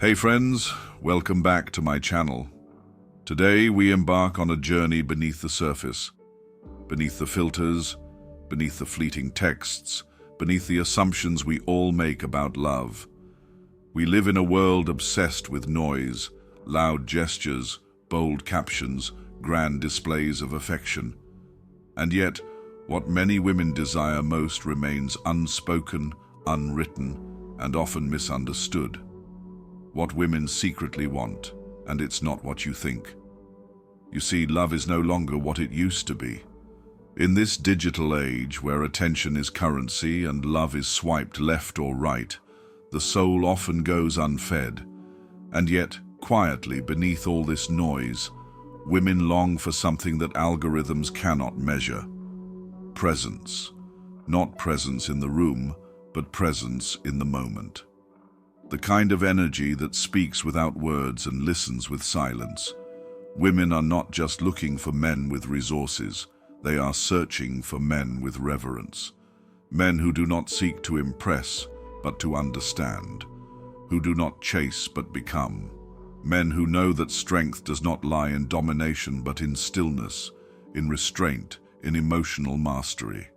Hey friends, welcome back to my channel. Today we embark on a journey beneath the surface, beneath the filters, beneath the fleeting texts, beneath the assumptions we all make about love. We live in a world obsessed with noise, loud gestures, bold captions, grand displays of affection. And yet, what many women desire most remains unspoken, unwritten, and often misunderstood. What women secretly want, and it's not what you think. You see, love is no longer what it used to be. In this digital age where attention is currency and love is swiped left or right, the soul often goes unfed. And yet, quietly beneath all this noise, women long for something that algorithms cannot measure. Presence. Not presence in the room, but presence in the moment. The kind of energy that speaks without words and listens with silence. Women are not just looking for men with resources, they are searching for men with reverence. Men who do not seek to impress, but to understand. Who do not chase, but become. Men who know that strength does not lie in domination, but in stillness, in restraint, in emotional mastery.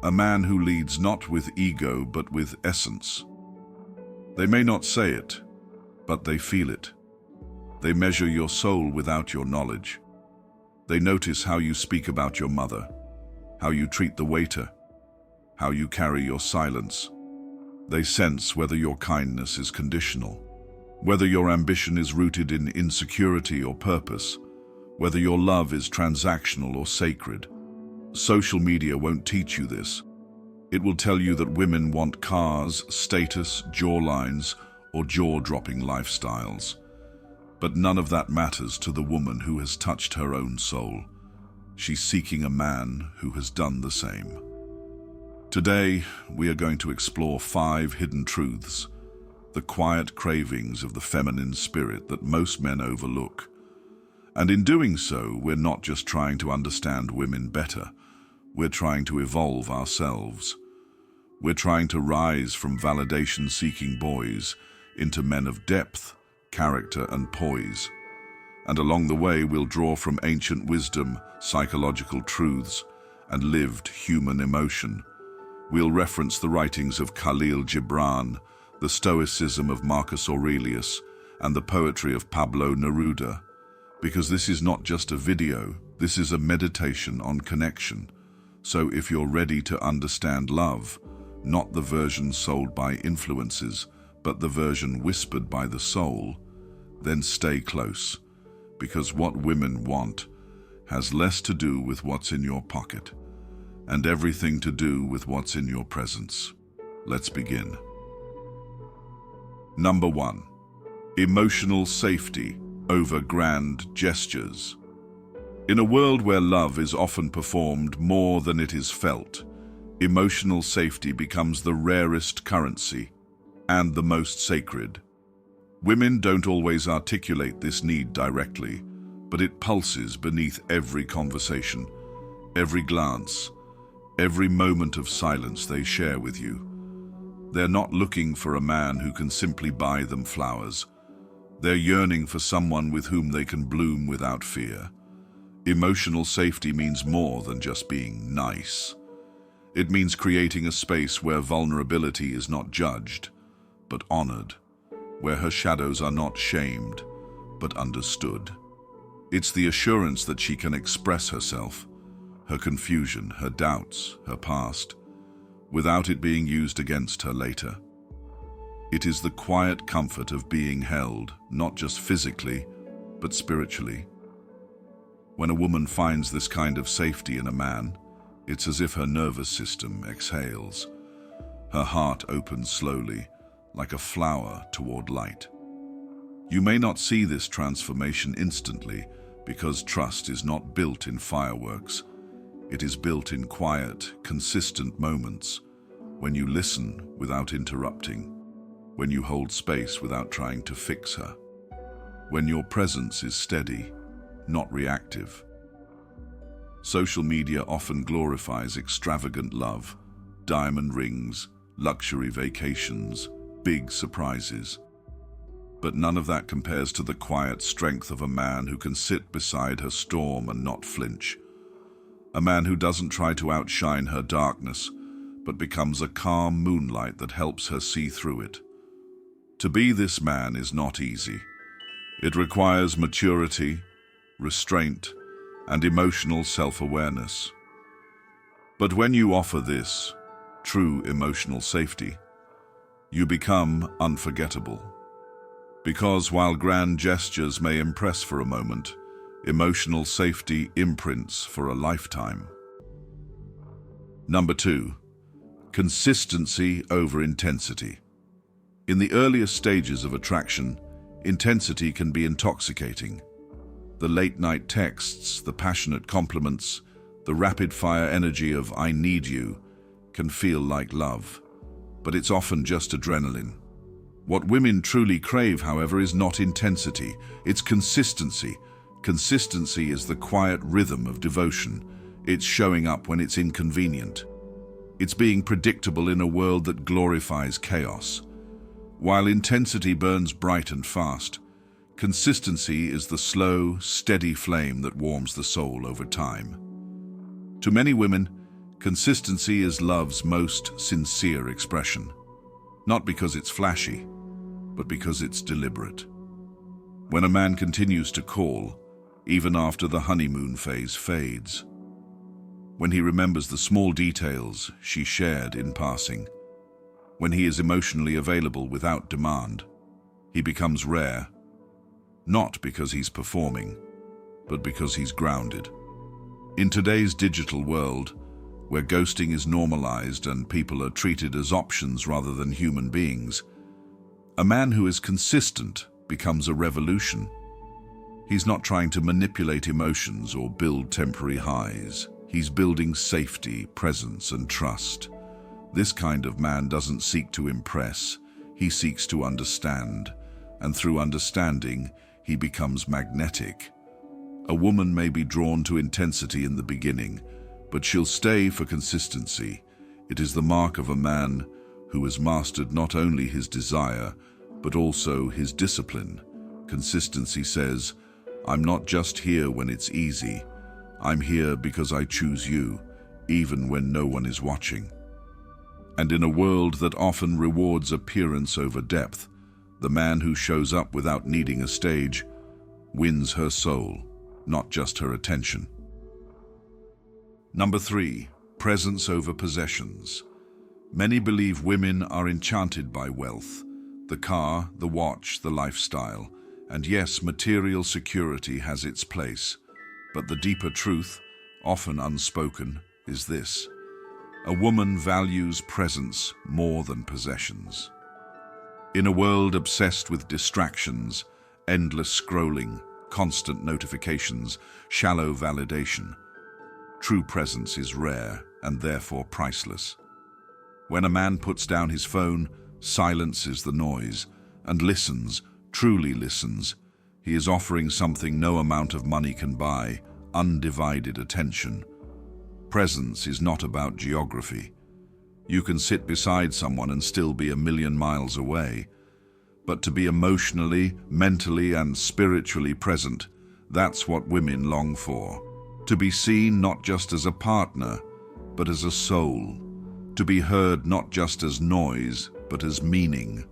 A man who leads not with ego, but with essence. They may not say it, but they feel it. They measure your soul without your knowledge. They notice how you speak about your mother, how you treat the waiter, how you carry your silence. They sense whether your kindness is conditional, whether your ambition is rooted in insecurity or purpose, whether your love is transactional or sacred. Social media won't teach you this. It will tell you that women want cars, status, jawlines, or jaw-dropping lifestyles. But none of that matters to the woman who has touched her own soul. She's seeking a man who has done the same. Today, we are going to explore 5 hidden truths, the quiet cravings of the feminine spirit that most men overlook. And in doing so, we're not just trying to understand women better. We're trying to evolve ourselves. We're trying to rise from validation-seeking boys into men of depth, character, and poise. And along the way, we'll draw from ancient wisdom, psychological truths, and lived human emotion. We'll reference the writings of Khalil Gibran, the Stoicism of Marcus Aurelius, and the poetry of Pablo Neruda. Because this is not just a video, this is a meditation on connection. So if you're ready to understand love, not the version sold by influencers, but the version whispered by the soul, then stay close, because what women want has less to do with what's in your pocket, and everything to do with what's in your presence. Let's begin. Number 1. Emotional safety over grand gestures. In a world where love is often performed more than it is felt, emotional safety becomes the rarest currency and the most sacred. Women don't always articulate this need directly, but it pulses beneath every conversation, every glance, every moment of silence they share with you. They're not looking for a man who can simply buy them flowers. They're yearning for someone with whom they can bloom without fear. Emotional safety means more than just being nice. It means creating a space where vulnerability is not judged, but honored, where her shadows are not shamed, but understood. It's the assurance that she can express herself, her confusion, her doubts, her past, without it being used against her later. It is the quiet comfort of being held, not just physically, but spiritually. When a woman finds this kind of safety in a man, it's as if her nervous system exhales. Her heart opens slowly, like a flower toward light. You may not see this transformation instantly, because trust is not built in fireworks. It is built in quiet, consistent moments, when you listen without interrupting, when you hold space without trying to fix her, when your presence is steady, not reactive. Social media often glorifies extravagant love, diamond rings, luxury vacations, big surprises. But none of that compares to the quiet strength of a man who can sit beside her storm and not flinch. A man who doesn't try to outshine her darkness, but becomes a calm moonlight that helps her see through it. To be this man is not easy. It requires maturity, restraint, and emotional self-awareness. But when you offer this, true emotional safety, you become unforgettable. Because while grand gestures may impress for a moment, emotional safety imprints for a lifetime. Number 2, consistency over intensity. In the earliest stages of attraction, intensity can be intoxicating. The late-night texts, the passionate compliments, the rapid-fire energy of "I need you" can feel like love, but it's often just adrenaline. What women truly crave, however, is not intensity, it's consistency. Consistency is the quiet rhythm of devotion. It's showing up when it's inconvenient. It's being predictable in a world that glorifies chaos. While intensity burns bright and fast, consistency is the slow, steady flame that warms the soul over time. To many women, consistency is love's most sincere expression. Not because it's flashy, but because it's deliberate. When a man continues to call, even after the honeymoon phase fades. When he remembers the small details she shared in passing. When he is emotionally available without demand, he becomes rare. Not because he's performing, but because he's grounded. In today's digital world, where ghosting is normalized and people are treated as options rather than human beings, a man who is consistent becomes a revolution. He's not trying to manipulate emotions or build temporary highs. He's building safety, presence, and trust. This kind of man doesn't seek to impress, he seeks to understand, and through understanding, he becomes magnetic. A woman may be drawn to intensity in the beginning, but she'll stay for consistency. It is the mark of a man who has mastered not only his desire, but also his discipline. Consistency says, "I'm not just here when it's easy. I'm here because I choose you, even when no one is watching." And in a world that often rewards appearance over depth, the man who shows up without needing a stage wins her soul, not just her attention. Number 3, presence over possessions. Many believe women are enchanted by wealth, the car, the watch, the lifestyle. And yes, material security has its place. But the deeper truth, often unspoken, is this. A woman values presence more than possessions. In a world obsessed with distractions, endless scrolling, constant notifications, shallow validation, true presence is rare and therefore priceless. When a man puts down his phone, silences the noise, and listens, truly listens, he is offering something no amount of money can buy: undivided attention. Presence is not about geography. You can sit beside someone and still be a million miles away. But to be emotionally, mentally, and spiritually present, that's what women long for. To be seen not just as a partner, but as a soul. To be heard not just as noise, but as meaning.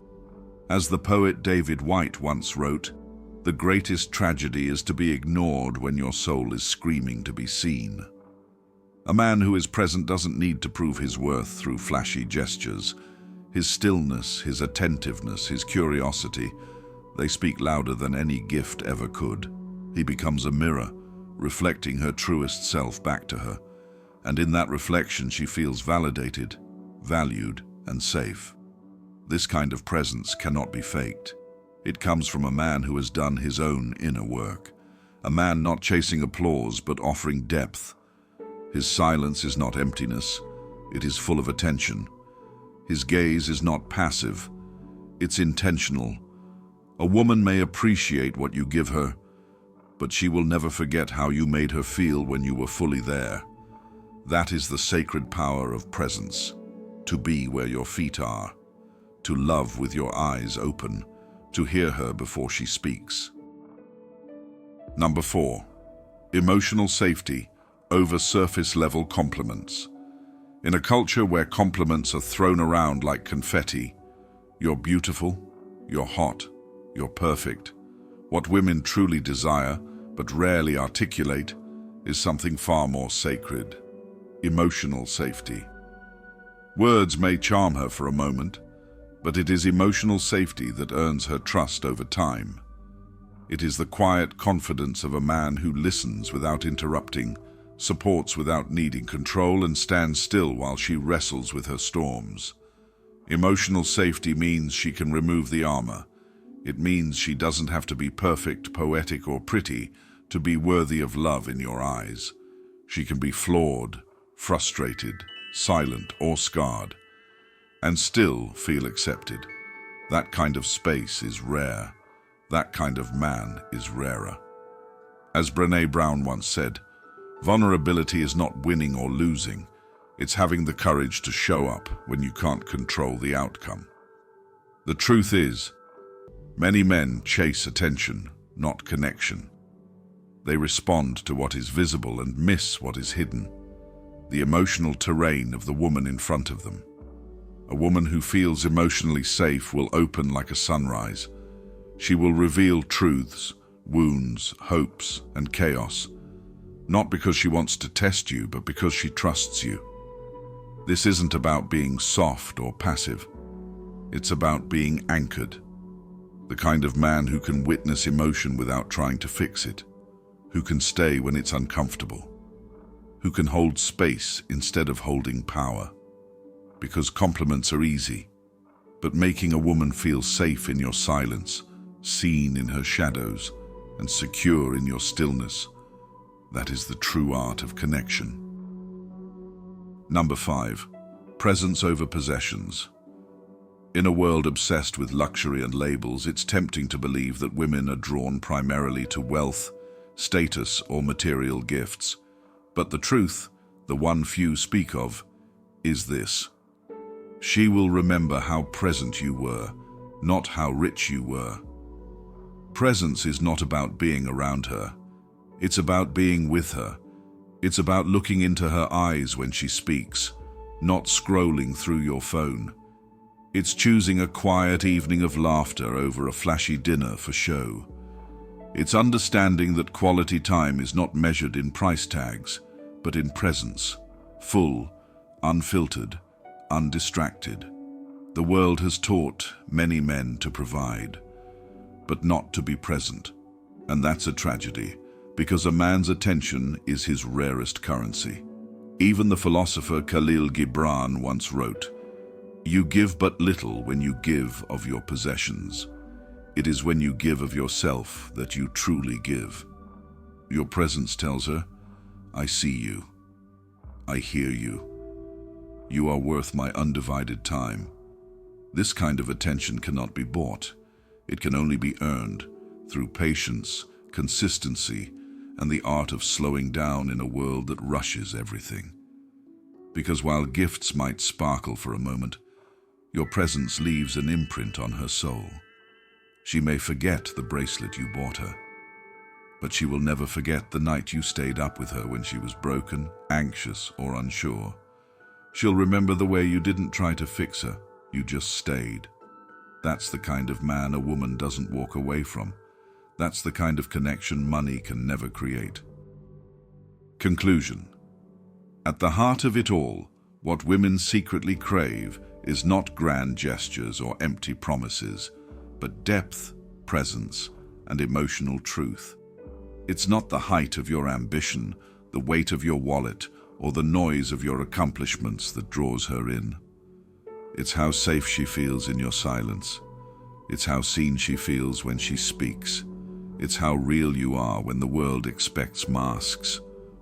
As the poet David Whyte once wrote, "The greatest tragedy is to be ignored when your soul is screaming to be seen." A man who is present doesn't need to prove his worth through flashy gestures. His stillness, his attentiveness, his curiosity, they speak louder than any gift ever could. He becomes a mirror, reflecting her truest self back to her. And in that reflection she feels validated, valued, and safe. This kind of presence cannot be faked. It comes from a man who has done his own inner work. A man not chasing applause, but offering depth. His silence is not emptiness, it is full of attention. His gaze is not passive, it's intentional. A woman may appreciate what you give her, but she will never forget how you made her feel when you were fully there. That is the sacred power of presence. To be where your feet are. To love with your eyes open, to hear her before she speaks. Number 4. Emotional safety over surface-level compliments. In a culture where compliments are thrown around like confetti, you're beautiful, you're hot, you're perfect, what women truly desire but rarely articulate is something far more sacred: emotional safety. Words may charm her for a moment, but it is emotional safety that earns her trust over time. It is the quiet confidence of a man who listens without interrupting, supports without needing control, and stands still while she wrestles with her storms. Emotional safety means she can remove the armor. It means she doesn't have to be perfect, poetic, or pretty to be worthy of love in your eyes. She can be flawed, frustrated, silent, or scarred, and still feel accepted. That kind of space is rare. That kind of man is rarer. As Brené Brown once said, vulnerability is not winning or losing. It's having the courage to show up when you can't control the outcome. The truth is, many men chase attention, not connection. They respond to what is visible and miss what is hidden, the emotional terrain of the woman in front of them. A woman who feels emotionally safe will open like a sunrise. She will reveal truths, wounds, hopes, and chaos, not because she wants to test you, but because she trusts you. This isn't about being soft or passive. It's about being anchored. The kind of man who can witness emotion without trying to fix it, who can stay when it's uncomfortable, who can hold space instead of holding power. Because compliments are easy, but making a woman feel safe in your silence, seen in her shadows, and secure in your stillness, that is the true art of connection. Number 5. Presence over possessions. In a world obsessed with luxury and labels, it's tempting to believe that women are drawn primarily to wealth, status, or material gifts. But the truth, the one few speak of, is this: she will remember how present you were, not how rich you were. Presence is not about being around her. It's about being with her. It's about looking into her eyes when she speaks, not scrolling through your phone. It's choosing a quiet evening of laughter over a flashy dinner for show. It's understanding that quality time is not measured in price tags, but in presence, full, unfiltered, undistracted. The world has taught many men to provide, but not to be present. And that's a tragedy, because a man's attention is his rarest currency. Even the philosopher Khalil Gibran once wrote, "You give but little when you give of your possessions. It is when you give of yourself that you truly give." Your presence tells her, "I see you. I hear you. You are worth my undivided time." This kind of attention cannot be bought. It can only be earned through patience, consistency, and the art of slowing down in a world that rushes everything. Because while gifts might sparkle for a moment, your presence leaves an imprint on her soul. She may forget the bracelet you bought her, but she will never forget the night you stayed up with her when she was broken, anxious, or unsure. She'll remember the way you didn't try to fix her, you just stayed. That's the kind of man a woman doesn't walk away from. That's the kind of connection money can never create. Conclusion. At the heart of it all, what women secretly crave is not grand gestures or empty promises, but depth, presence, and emotional truth. It's not the height of your ambition, the weight of your wallet, or the noise of your accomplishments that draws her in. It's how safe she feels in your silence. It's how seen she feels when she speaks. It's how real you are when the world expects masks.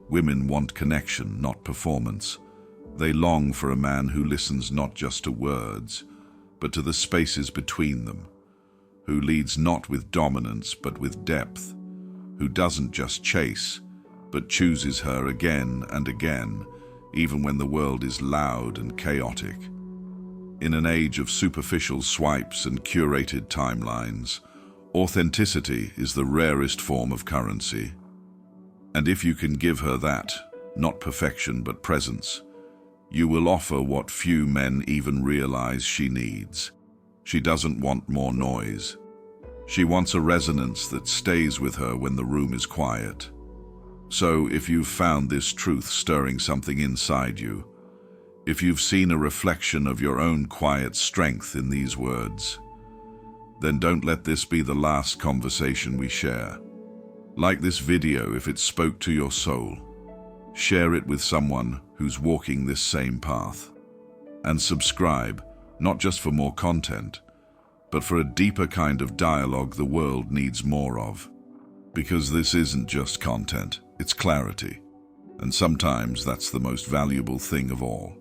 Women want connection, not performance. They long for a man who listens not just to words, but to the spaces between them, who leads not with dominance but with depth, who doesn't just chase, but chooses her again and again, even when the world is loud and chaotic. In an age of superficial swipes and curated timelines, authenticity is the rarest form of currency. And if you can give her that, not perfection but presence, you will offer what few men even realize she needs. She doesn't want more noise. She wants a resonance that stays with her when the room is quiet. So if you've found this truth stirring something inside you, if you've seen a reflection of your own quiet strength in these words, then don't let this be the last conversation we share. Like this video if it spoke to your soul. Share it with someone who's walking this same path. And subscribe, not just for more content, but for a deeper kind of dialogue the world needs more of. Because this isn't just content, it's clarity. And sometimes that's the most valuable thing of all.